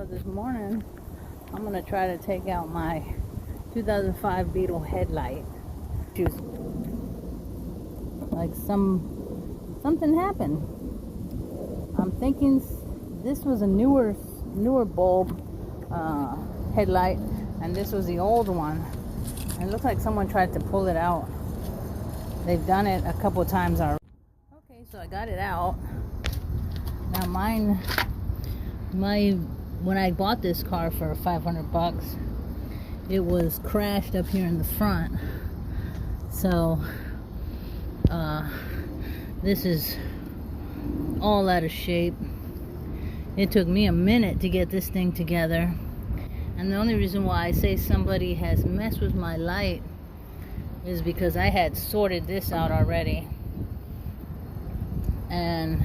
So this morning, I'm going to try to take out my 2005 Beetle headlight. Like something happened. I'm thinking this was a newer bulb headlight, and this was the old one. And it looked like someone tried to pull it out. They've done it a couple times already. Okay, so I got it out. Now when I bought this car for $500, it was crashed up here in the front. So this is all out of shape. It took me a minute to get this thing together, and the only reason why I say somebody has messed with my light is because I had sorted this out already, and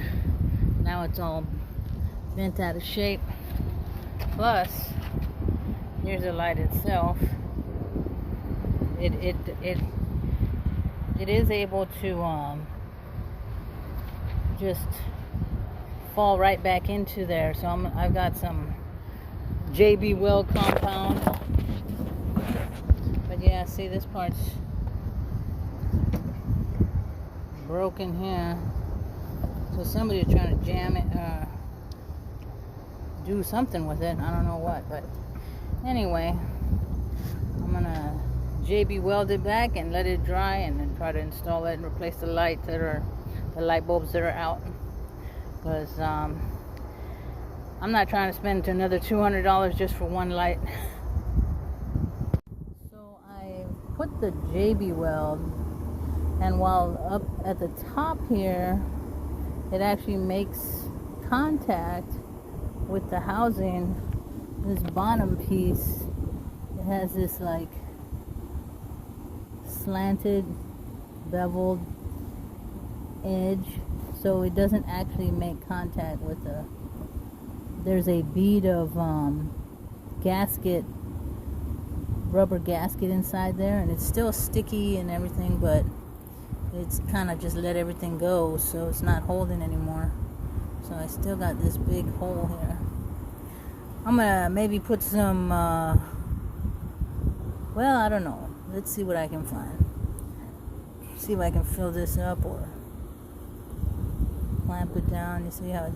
now it's all bent out of shape. Plus, here's the light itself. It is able to just fall right back into there. So I've got some JB Weld compound. But yeah, see, this part's broken here. So somebody's trying to jam it, do something with it. I don't know what, but anyway, I'm gonna JB weld it back and let it dry, and then try to install it and replace the light bulbs that are out. Because I'm not trying to spend another $200 just for one light. So I put the JB weld, and while up at the top here, it actually makes contact with the housing. This bottom piece, it has this like slanted, beveled edge, so it doesn't actually make contact with there's a bead of rubber gasket inside there, and it's still sticky and everything, but it's kind of just let everything go, so it's not holding anymore. So I still got this big hole here. I'm gonna maybe put some well, I don't know, let's see what I can find. See if I can fill this up or clamp it down. You see how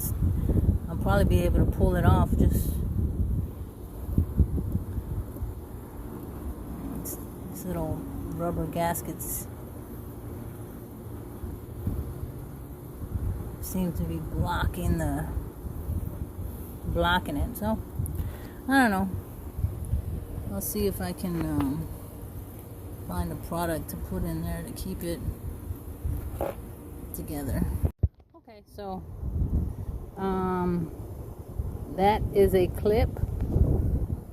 I'll probably be able to pull it off. Just these little rubber gaskets seem to be blocking it. So I don't know. I'll see if I can find a product to put in there to keep it together. Okay, so that is a clip.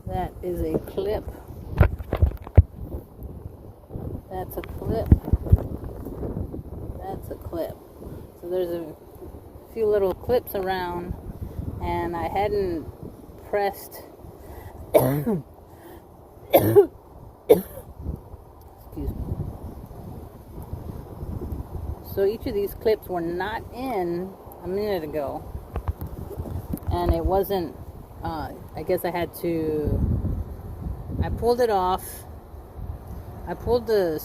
That is a clip. That's a clip. That's a clip. So there's a few little clips around, and I hadn't pressed excuse me. So each of these clips were not in a minute ago, and it wasn't I guess I pulled it off. I pulled the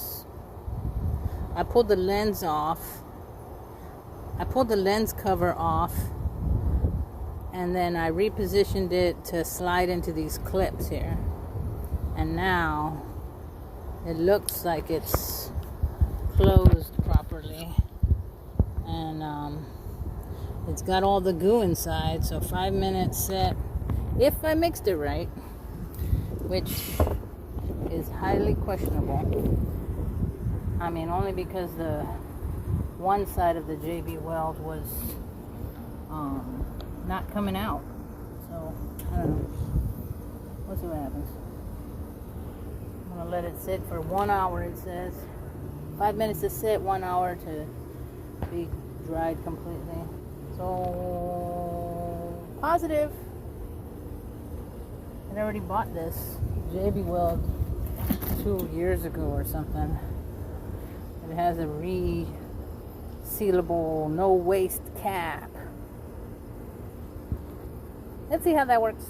lens off. I pulled the lens cover off, and then I repositioned it to slide into these clips here. And now it looks like it's closed properly, and it's got all the goo inside. So 5 minutes set, if I mixed it right, which is highly questionable. I mean, only because the one side of the JB weld was not coming out. So I don't know. We'll see what happens. I'm gonna let it sit for 1 hour. It says 5 minutes to sit, 1 hour to be dried completely. So positive. I already bought this JB weld 2 years ago or something. It has a resealable, no waste cap. Let's see how that works.